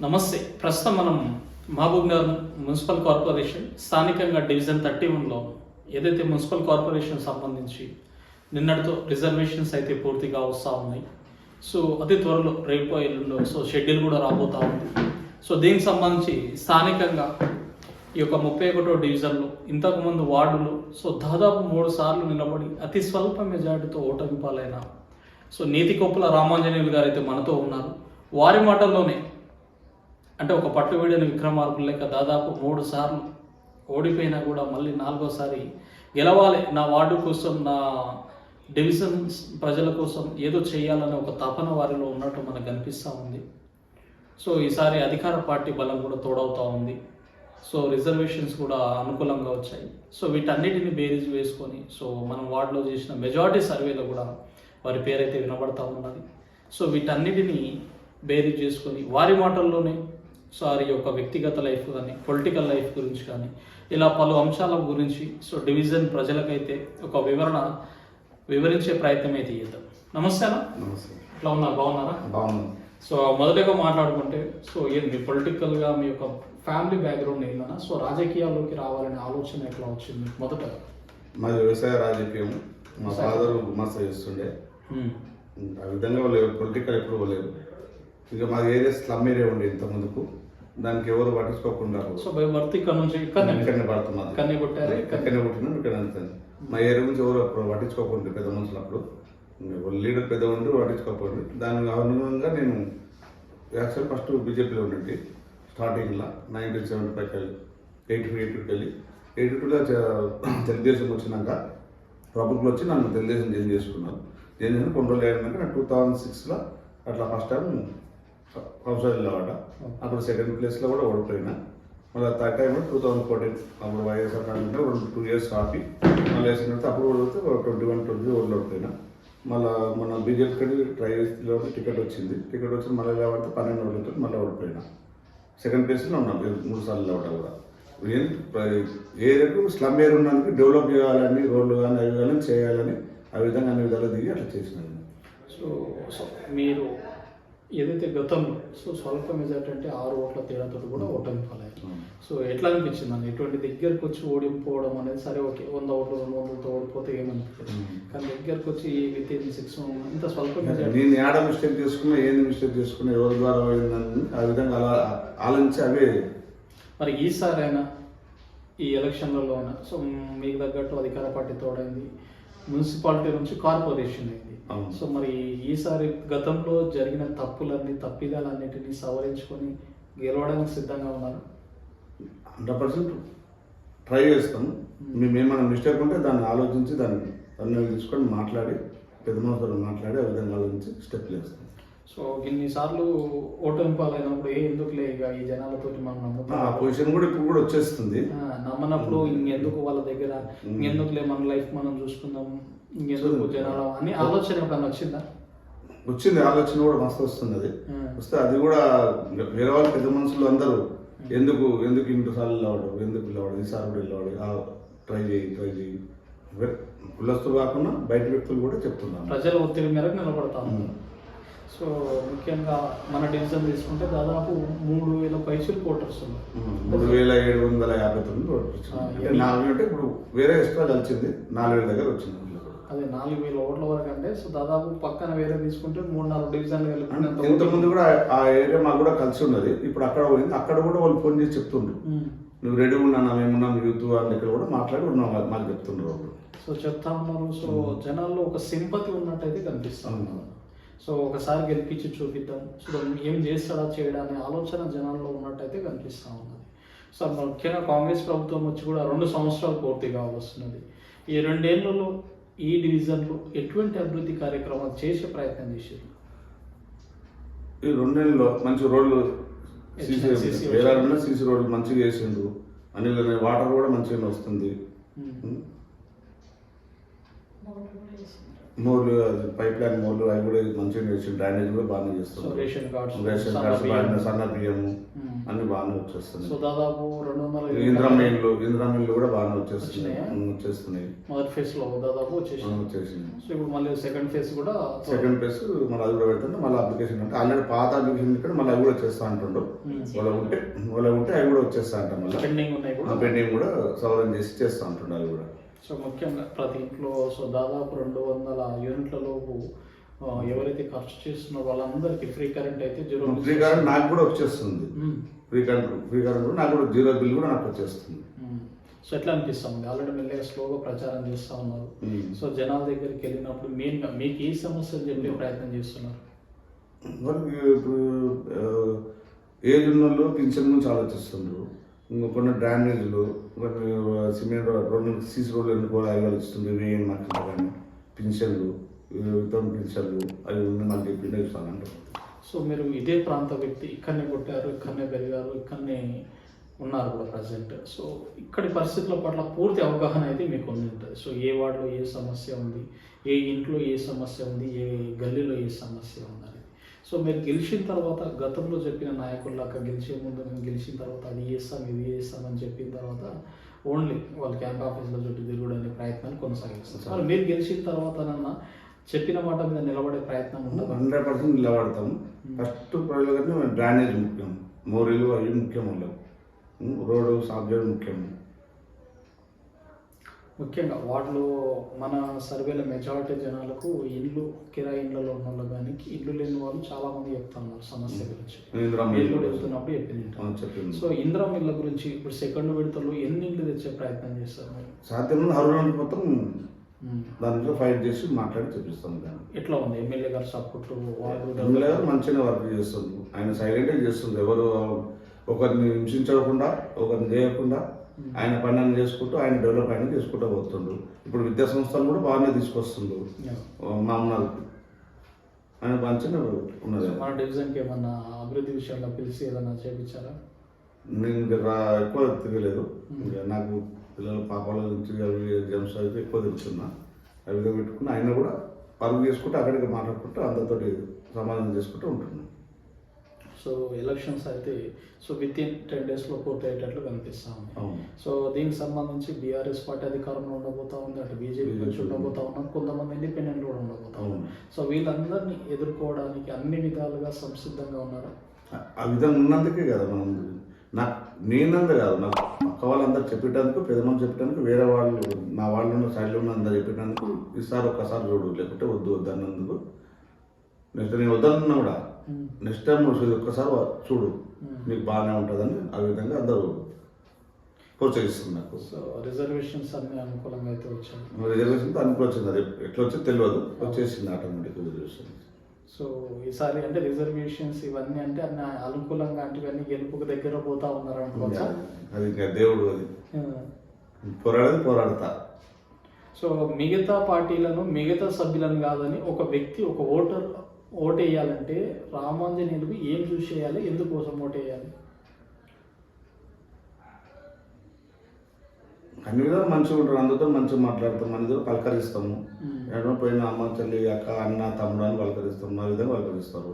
నమస్తే. ప్రస్తుతం మనం మహబూబ్నగర్ మున్సిపల్ కార్పొరేషన్ స్థానికంగా డివిజన్ 31లో ఏదైతే మున్సిపల్ కార్పొరేషన్ సంబంధించి నిన్నటితో రిజర్వేషన్స్ అయితే పూర్తిగా వస్తూ ఉన్నాయి. సో అతి త్వరలో రేపు ఎల్లుండో షెడ్యూల్ కూడా రాబోతూ ఉంది. సో దీనికి సంబంధించి స్థానికంగా ఈ యొక్క 31వ డివిజన్లో ఇంతకుముందు వార్డులో దాదాపు 3 సార్లు నిలబడి అతి స్వల్ప మెజార్టీతో ఓటమి పాలైన నీతికొప్పుల రామాంజనేయులు గారు అయితే మనతో ఉన్నారు. వారి మాటల్లోనే అంటే ఒక పట్టు వీడిని విక్రమార్కులు లేక దాదాపు 3 సార్లు ఓడిపోయినా కూడా మళ్ళీ 4వసారి గెలవాలి, నా వార్డు కోసం, నా డివిజన్ ప్రజల కోసం ఏదో చేయాలనే ఒక తపన వారిలో ఉన్నట్టు మనకు కనిపిస్తూ ఉంది. సో ఈసారి అధికార పార్టీ బలం కూడా తోడవుతూ ఉంది. సో రిజర్వేషన్స్ కూడా అనుకూలంగా వచ్చాయి. సో వీటన్నిటిని బేరీజ్ వేసుకొని మనం వార్డులో చేసిన మెజారిటీ సర్వేలో కూడా వారి పేరైతే వినబడతా ఉన్నది. సో వీటన్నిటిని బేరీజ్ చేసుకొని వారి మాటల్లోనే వారి యొక్క వ్యక్తిగత లైఫ్ కానీ, పొలిటికల్ లైఫ్ గురించి కానీ, ఇలా పలు అంశాల గురించి డివిజన్ ప్రజలకైతే ఒక వివరించే ప్రయత్నం అయితే చేద్దాం. నమస్తే అన్న. నమస్తే. ఎట్లా ఉన్నారు? బాగున్నారా? బాగున్నాను. మొదటగా మాట్లాడుకుంటే ఏంది పొలిటికల్గా మీ యొక్క ఫ్యామిలీ బ్యాక్గ్రౌండ్ ఏందన్నా? రాజకీయాల్లోకి రావాలనే ఆలోచన ఎట్లా వచ్చింది? మొదట మాది వ్యవసాయ రాజకీయం. మా ఫాదర్ గుమాస్తా చేస్తుండే. ఆ విధంగా వాళ్ళు పొలిటికల్ ఎప్పుడు లేదు. ఇక మా ఏరియా స్లమ్ ఏరియా ఉండే ఇంత ముందుకు, దానికి ఎవరు పట్టించుకోకుండా భర్తీ ఇక్కడ నుంచి ఇక్కడనే పడుతున్నారు. ఇక్కడనే కొట్టారు, ఇక్కడనే పుట్టినాం, ఇక్కడ అంతే. మా ఏరియా నుంచి ఎవరు అప్పుడు పట్టించుకోకుండా పెద్ద మనుషులు అప్పుడు లీడర్ పెద్ద ఉండి పట్టించుకోకపోండి. దానికి అనుగుణంగా నేను యాక్చువల్ ఫస్ట్ బీజేపీలో ఉండండి. స్టార్టింగ్లో 1975 వెళ్ళి 82 వెళ్ళి 82లో తెలుగుదేశం వచ్చినాక ప్రభుత్వం వచ్చి నన్ను తెలుగుదేశం జాయిన్ చేసుకున్నాను. జాయిన్ చేసుకుని కొన్ని రోజులు అయినాక నేను 2006లో అట్లా ఫస్ట్ టైం కౌన్సిల్ వెళ్ళావాట. అప్పుడు సెకండ్ ప్లేస్లో కూడా ఓడిపోయినా. మళ్ళీ థర్డ్ టైం 2014 అప్పుడు వైఎస్ఆర్ కాంగ్రెస్ 2 ఇయర్స్ ఆపి మళ్ళీ వేసిన అప్పుడు ఓడితే 21-22 ఓడిపోయినా. మళ్ళీ మన బీజేపీ ట్రై చేస్తే టికెట్ వచ్చింది. టికెట్ వచ్చి మళ్ళీ లేవంటే 12 ఓడితో మళ్ళీ ఓడిపోయినా. సెకండ్ ప్లేస్లో ఉన్నాం 3 సార్లు లేవట కూడా. ఏరియాకు స్లమ్ ఏరియా ఉన్నందుకు డెవలప్ చేయాలని, రోడ్లు కానీ అవి కానీ చేయాలని ఆ విధంగా అన్ని విధాలు దిగి అట్లా చేసినాను. సో మీరు ఏదైతే గతంలో స్వల్ప మెజార్టీ అంటే 6 ఓట్ల తేడాతో కూడా ఓటమి పాలయ్యారు. ఎట్లా అనిపించింది అని? ఎటువంటి దగ్గరకు వచ్చి ఓడిపోవడం అనేది సరే, ఓకే, 100 ఓట్లు 200తో ఓడిపోతే ఏమనిపించదు, కానీ దగ్గరకు వచ్చి వితిన్ 6 ఇంత స్వల్ప మెజార్టీ. నేను ఏడ మిస్టేక్ చేసుకున్నా, ఏంది మిస్టేక్ చేసుకున్నా, ఎవరి ద్వారా పోయిందని ఆ విధంగా అలా ఆలోచించి అవే. మరి ఈసారి అయినా ఈ ఎలక్షన్లలో అయినా మీకు తగ్గట్టు అధికార పార్టీ తోడైంది, మున్సిపాలిటీ నుంచి కార్పొరేషన్ అయింది. మరి ఈసారి గతంలో జరిగిన తప్పిదాలన్నిటినీ సవరించుకొని గెలవడానికి సిద్ధంగా ఉన్నారు? 100% ట్రై చేస్తాం. మేము ఏమైనా మిస్టేక్ ఉంటే దాన్ని ఆలోచించి దాన్ని తీసుకొని మాట్లాడి పెద్ద మనసులో మాట్లాడి ఆ విధంగా ఆలోచించి స్టెప్ వేస్తాం. ఇన్నిసార్లు ఓటమి పాలైనప్పుడు ఎందుకులే ఇక ఈ జనాలతో మనం నమ్ముతాం, ఆ పొజిషన్ కూడా ఇప్పుడు కూడా వచ్చేస్తుంది. నమ్మనప్పుడు ఇంకెందుకు వాళ్ళ దగ్గర, ఇంకెందుకులే మన లైఫ్ మనం చూసుకుందాం, ఇంకెందుకు జనాలు అని ఆలోచన ఎప్పుడన్నా వచ్చిందా? వచ్చింది, ఆలోచన కూడా మస్తు వస్తుంది. అది వస్తే అది కూడా వేరే వాళ్ళు పెద్ద మనుషులు అందరూ ఎందుకు ఇంటి సార్లు వెళ్ళవాడు, ఎందుకు వెళ్ళవాడు, ఈసారి కూడా వెళ్ళవాడు, ట్రై చేయి కులస్తులు కాకుండా బయట వ్యక్తులు కూడా చెప్తున్నారు. ప్రజల ఒత్తిడి మేరకు నిలబడతాము. ముఖ్యంగా మన డివిజన్ తీసుకుంటే దాదాపు 3000 పైసలు ఓటర్స్ ఉన్నారు. 3759 ఓటర్స్. 4,000 అంటే ఇప్పుడు వేరే ఎక్స్ట్రా కలిసింది 4,000 దగ్గర వచ్చింది. అదే 4,000 ఓట్ల వరకు అంటే దాదాపు పక్కన వేరే తీసుకుంటే 3-4 డివిజన్లు కలిపి ఇంతకుముందు కూడా ఆ ఏరియా మాకు కూడా కలిసి ఉన్నది. ఇప్పుడు అక్కడ పోయింది. అక్కడ కూడా వాళ్ళు ఫోన్ చేసి చెప్తుండ్రు, నువ్వు రెడీ ఉన్నాను, మేమున్నాం యూత్ అని దగ్గర కూడా మాట్లాడి ఉన్నాం మాకు చెప్తుండ్రు. చెప్తా ఉన్నారు. జనాల్లో ఒక సింపతి ఉన్నట్టయితే కనిపిస్తా ఉన్నారు. ఒకసారి గెలిపించి చూపిద్దాం, ఏం చేస్తాడా చేయడానే ఆలోచన జనాల్లో ఉన్నట్టయితే కనిపిస్తూ ఉన్నది. ముఖ్యంగా కాంగ్రెస్ ప్రభుత్వం వచ్చి కూడా 2 సంవత్సరాలు పూర్తిగా వస్తున్నది. ఈ 2 ఏళ్లలో ఈ డివిజన్లో ఎటువంటి అభివృద్ధి కార్యక్రమాలు చేసే ప్రయత్నం చేశారు? ఈ 2 నెలల్లో మంచి రోడ్లు, సీసీ రోడ్లు మంచిగా వేసిండు. అన్ని వాటర్ కూడా మంచిగా వస్తుంది. మోర్లు పైప్ లైన్ మోర్లు అవి కూడా మంచిగా చేసి డ్రైనేజ్ కూడా బాగానే సో చేస్తున్నారు. రేషన్ కార్డ్స్, రేషన్ సన్న కార్డ్స్ బియ్యం. బాగానే, సన్న బియ్యము మ్మ్. అన్ని బాగానే వచ్చేస్తున్నాయి. సో దాదాపు 200 ఇంద్రమిల్లు కూడా బాగానే వచ్చేస్తున్నాయి. వచ్చినాయా? వచ్చేస్తున్నాయి. మొదటి ఫేజ్ లో దాదాపు వచ్చేసింది. వచ్చేసినాయి. సో ఇప్పుడు మళ్ళీ సెకండ్ ఫేజ్ కూడా సెకండ్ ఫేజ్ మళ్ళీ అది కూడా పెడుతుంటే మళ్ళీ అప్లికేషన్ అంటే ఆల్రెడీ పాత అప్లికేషన్ ఇక్కడ మళ్ళీ అవి కూడా వచ్చేస్తా అంటుండ్రు. వాళ్ళ ఉంటే అవి కూడా వచ్చేస్తా అంట మళ్ళీ పెండింగ్ ఉన్నాయి కూడా. పెండింగ్ కూడా సవరణ చేసి చేస్తా అంటుండ్రు అవి కూడా. సో ముఖ్యంగా ప్రతి ఇంట్లో సో దాదాపు 200 యూనిట్ల లోపు ఎవరైతే ఖర్చు చేస్తున్నారో వాళ్ళందరికీ ఫ్రీ కరెంట్ అయితే జీరో. ఫ్రీ కరెంట్ నాకు కూడా వచ్చేస్తుంది. ఫ్రీ కరెంట్ కూడా నాకు కూడా జీరో బిల్ కూడా నాకు వచ్చేస్తుంది. సో ఎట్లా అనిపిస్తుంది? ఆల్రెడీ మెల్లగా స్లోగా ప్రచారం చేస్తూ ఉన్నారు. సో జనాల దగ్గరికి వెళ్ళినప్పుడు మెయిన్గా మీకు ఏ సమస్యలు చెప్పే ప్రయత్నం చేస్తున్నారు? వాళ్ళకి ఇప్పుడు ఏజ్ ఉన్న వాళ్ళు పింఛన్ గురించి ఆలోచిస్తున్నారు. కొన్ని డ్రైనేజ్లు, కొన్ని సిమెంట్ రోడ్లు, సీసీ రోడ్లు ఎన్నుకోవాలి అవి ఆలోచిస్తుంది. వేయం నాకు కానీ పింఛన్లు, వితం పింఛన్లు అవి ఉంది నాకు చెప్పిండే ఇస్తానంటారు. సో మీరు ఇదే ప్రాంత వ్యక్తి, ఇక్కడనే పుట్టారు, ఇక్కడనే పెరిగారు, ఇక్కడనే ఉన్నారు కూడా ప్రజెంట్. సో ఇక్కడి పరిస్థితుల పట్ల పూర్తి అవగాహన అయితే మీకు ఉంటుంది. సో ఏ వార్డులో ఏ సమస్య ఉంది, ఏ ఇంట్లో ఏ సమస్య ఉంది, ఏ గల్లీలో ఏ సమస్య ఉంది అనేది. సో మీరు గెలిచిన తర్వాత గతంలో చెప్పిన నాయకుల్లాగా గెలిచే ముందు మేము గెలిచిన తర్వాత అది చేస్తాం ఇది చేస్తాం అని చెప్పిన తర్వాత ఓన్లీ వాళ్ళు క్యాంప్ ఆఫీస్లో చుట్టూ తిరుగుడనే ప్రయత్నాన్ని కొనసాగిస్తారు. మరి మీరు గెలిచిన తర్వాత చెప్పిన మాట మీద నిలబడే ప్రయత్నం ఉంటుంది. 100% నిలబడతాం. ఫస్ట్ ప్రజలు డ్రైనేజ్ ముఖ్యం, మోరీలు అవి ముఖ్యం, ఉండవు రోడ్డు సాఫ్ చేయడం ముఖ్యం. ముఖ్యంగా వాటిలో మన సర్వేలో మెజారిటీ జనాలకు ఇల్లు కిరాయి ఇళ్ళలో ఉన్న వాళ్ళు కానీ ఇల్లు లేని వాళ్ళు చాలా మంది చెప్తున్నారు సమస్య గురించి. ఇల్లు వెళ్తున్నప్పుడు చెప్పింది. సో ఇందిరం ఇళ్ళ గురించి ఇప్పుడు సెకండ్ విడతలో ఎన్ని ఇల్లు తెచ్చే ప్రయత్నం చేస్తారు మీరు? సాధ్యమైన హరుడు మొత్తం దాంట్లో ఫైట్ చేసి మాట్లాడి చూపిస్తాం. దాన్ని ఎట్లా ఉంది ఎమ్మెల్యే గారు సపోర్ట్? ఎమ్మెల్యే గారు మంచిగా వర్క్ చేస్తుంది. ఆయన సైలెంట్గా చేస్తుంది. ఎవరు ఒకరిని హింసించకుండా ఒకరిని చేయకుండా ఆయన పని అని చేసుకుంటూ ఆయన డెవలప్ అయినా చేసుకుంటూ పోతుండ్రు. ఇప్పుడు విద్యా సంస్థలు కూడా బాగానే తీసుకొస్తుండ్రు. మా ఉన్నారు ఆయన మంచిగా ఉన్నది. మన డివిజన్కి ఏమన్నా అభివృద్ధి విషయంలో పిలిచి ఏదైనా చేయించారా? నేను ఎక్కువ తిరగలేదు. నాకు పిల్లల పాపాల నుంచి అవి ఎగ్జామ్స్ అయితే ఎక్కువ తిరుగుతున్నా. అవిగా పెట్టుకుని ఆయన కూడా పరుగు చేసుకుంటూ అక్కడికి మాట్లాడుకుంటూ అందరితోటి సమాధానం చేసుకుంటూ ఉంటున్నాను. సో ఎలక్షన్స్ అయితే సో విత్ ఇన్ 10 daysలో పూర్తి అయ్యేటట్లు కనిపిస్తూ ఉంది. సో దీనికి సంబంధించి బీఆర్ఎస్ పార్టీ అధికారంలో ఉండబోతా ఉంది, అటు బీజేపీ నుంచి ఉండబోతా ఉన్నారు, కొంతమంది ఇండిపెండెంట్ కూడా ఉండబోతా ఉన్నారు. సో వీళ్ళందరినీ ఎదుర్కోవడానికి అన్ని విధాలుగా సంసిద్ధంగా ఉన్నారు. ఆ విధంగా ఉన్నందుకే కదా మనం నేనంతా కాదు, నాకు పక్క వాళ్ళందరూ చెప్పేటందుకు, పెద్దమంది చెప్పేటందుకు, వేరే వాళ్ళు నా వాళ్ళు ఉన్న సైడ్లో ఉన్న అందరూ చెప్పేటందుకు ఈసారి ఒక్కసారి చూడు, లేకుంటే వద్దు అన్నందుకు. నెక్స్ట్ నేను వద్దన్నా కూడా నెక్స్ట్ టైం ఒక్కసారి చూడు నీకు బాగానే ఉంటుందని ఆ విధంగా అందరూ ప్రోత్సహిస్తున్నారు. సో రిజర్వేషన్స్ అన్ని అనుకూలంగా అయితే వచ్చాయి. రిజర్వేషన్ అనుకూలం వచ్చింది. అది ఎట్లా వచ్చి తెలియదు, వచ్చేసింది ఆటోమేటిక్ రిజర్వేషన్. సో ఈసారి అంటే రిజర్వేషన్స్ ఇవన్నీ అంటే అన్ని అనుకూలంగా అంటే ఇవన్నీ గెలుపుకు దగ్గర పోతా ఉన్నారు అనుకోవచ్చా? అది ఇంకా దేవుడు, అది పోరాడతా. సో మిగతా పార్టీలను మిగతా సభ్యులను కాదని ఒక వ్యక్తి ఒక ఓటు వేయాలంటే రామాంజనేయులకు ఏం చూసి వేయాలి, ఎందుకోసం ఓటు వేయాలి? అన్ని విధాలు మంచిగా ఉంటారు, అందరితో మంచిగా మాట్లాడతాం, అందరూ పలకరిస్తాము. ఎక్కడో పోయిన అమ్మ చెల్లి అక్క అన్న తమ్ముడు అని పలకరిస్తాము. ఆ విధంగా పలకరిస్తారు.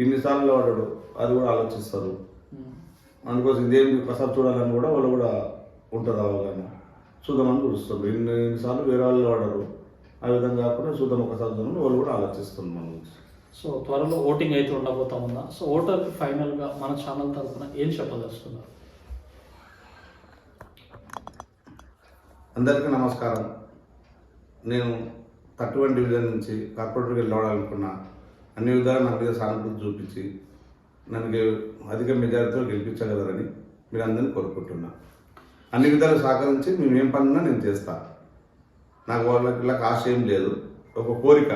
ఇన్నిసార్లు వాడాడు అది కూడా ఆలోచిస్తారు. అందుకోసం ఇదేమి ఒకసారి చూడాలని కూడా వాళ్ళు కూడా ఉంటుంది అవగాహన. చూద్దామని చూస్తారు. ఇన్నిసార్లు వేరే వాళ్ళు వాడరు, ఆ విధంగా కాకుండా చూద్దాం ఒకసారి చూద్దామని వాళ్ళు కూడా ఆలోచిస్తుంది మన గురించి. సో త్వరలో ఓటింగ్ అయితే ఉండబోతా ఉందా? సో ఓటర్కి ఫైనల్గా మన ఛానల్ తరఫున ఏం చెప్పదలుచుకున్నారు? అందరికీ నమస్కారం. నేను 31 డివిజన్ నుంచి కార్పొరేటర్కి వెళ్ళాలనుకున్నా. అన్ని విధాలు నా మీద సానుభూతి చూపించి నన్ను అధిక మెజారిటీతో గెలిపించగలరని మీరు అందరినీ కోరుకుంటున్నా. అన్ని విధాలు సహకరించి మేము ఏం పనున్నా నేను చేస్తాను. నాకు వాళ్ళకి ఆశ ఏం లేదు, ఒక కోరిక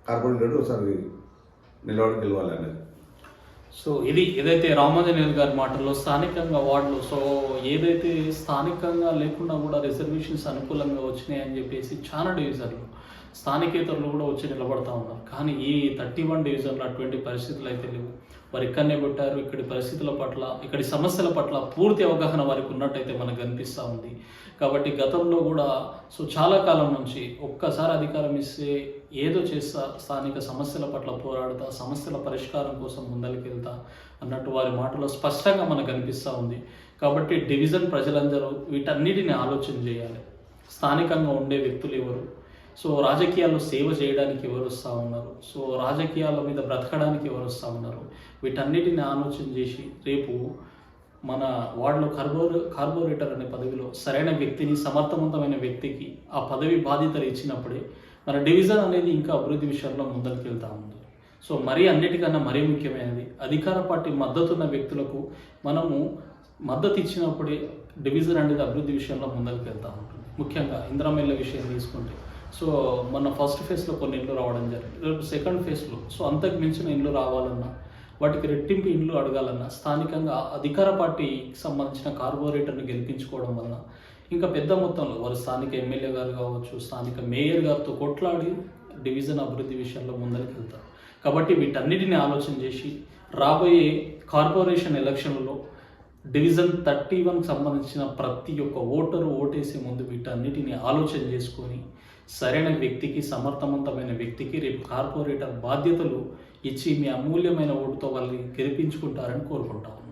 కార్పొరేటర్ ఒకసారి నిలబడి గెలవాలి అనేది. సో ఏదైతే రామాంజనేయులు గారి మాటల్లో స్థానికంగా వార్డులో సో ఏదైతే స్థానికంగా లేకుండా కూడా రిజర్వేషన్స్ అనుకూలంగా వచ్చినాయి అని చెప్పేసి చాలా డివిజన్లు స్థానికేతరులు కూడా వచ్చి నిలబడతా ఉన్నారు. కానీ ఈ 31 డివిజన్లో అటువంటి పరిస్థితులు అయితే లేవు. వారు ఇక్కడనే పుట్టారు, ఇక్కడి పరిస్థితుల పట్ల, ఇక్కడి సమస్యల పట్ల పూర్తి అవగాహన వారికి ఉన్నట్టయితే మనకు కనిపిస్తూ ఉంది. కాబట్టి గతంలో కూడా చాలా కాలం నుంచి ఒక్కసారి అధికారం ఇస్తే ఏదో చేస్తా, స్థానిక సమస్యల పట్ల పోరాడుతా, సమస్యల పరిష్కారం కోసం ముందరికెళ్తా అన్నట్టు వారి మాటలో స్పష్టంగా మనకు కనిపిస్తూ ఉంది. కాబట్టి డివిజన్ ప్రజలందరూ వీటన్నిటిని ఆలోచన చేయాలి. స్థానికంగా ఉండే వ్యక్తులు ఎవరు, రాజకీయాల్లో సేవ చేయడానికి ఎవరు వస్తూ ఉన్నారు, రాజకీయాల మీద బ్రతకడానికి ఎవరు వస్తూ ఉన్నారు, వీటన్నిటిని ఆలోచన చేసి రేపు మన వార్డులో కార్పొరేటర్ అనే పదవిలో సరైన వ్యక్తిని, సమర్థవంతమైన వ్యక్తికి ఆ పదవి బాధ్యతలు ఇచ్చినప్పుడే మన డివిజన్ అనేది ఇంకా అభివృద్ధి విషయంలో ముందరికి వెళ్తూ ఉంది. మరీ అన్నిటికన్నా మరీ ముఖ్యమైనది, అధికార పార్టీ మద్దతున్న వ్యక్తులకు మనము మద్దతు ఇచ్చినప్పుడే డివిజన్ అనేది అభివృద్ధి విషయంలో ముందరికి వెళ్తూ ఉంటుంది. ముఖ్యంగా ఇందిరమ్మ విషయం తీసుకుంటే మన ఫస్ట్ ఫేజ్లో కొన్ని ఇండ్లు రావడం జరిగింది. సెకండ్ ఫేజ్లో అంతకు మించిన ఇండ్లు రావాలన్నా, వాటికి రెట్టింపు ఇండ్లు అడగాలన్నా స్థానికంగా అధికార పార్టీకి సంబంధించిన కార్పొరేటర్ని గెలిపించుకోవడం వలన ఇంకా పెద్ద మొత్తంలో వారు స్థానిక ఎమ్మెల్యే గారు కావచ్చు, స్థానిక మేయర్ గారితో కొట్లాడి డివిజన్ అభివృద్ధి విషయంలో ముందరికి వెళ్తారు. కాబట్టి వీటన్నిటిని ఆలోచన చేసి రాబోయే కార్పొరేషన్ ఎలక్షన్లలో డివిజన్ 31 సంబంధించిన ప్రతి ఒక్క ఓటరు ఓటేసే ముందు వీటన్నిటిని ఆలోచన చేసుకొని సరైన వ్యక్తికి, సమర్థవంతమైన వ్యక్తికి రేపు కార్పొరేటర్ బాధ్యతలు ఇచ్చి మీ అమూల్యమైన ఓటుతో వాళ్ళని గెలిపించుకుంటారని కోరుకుంటాము.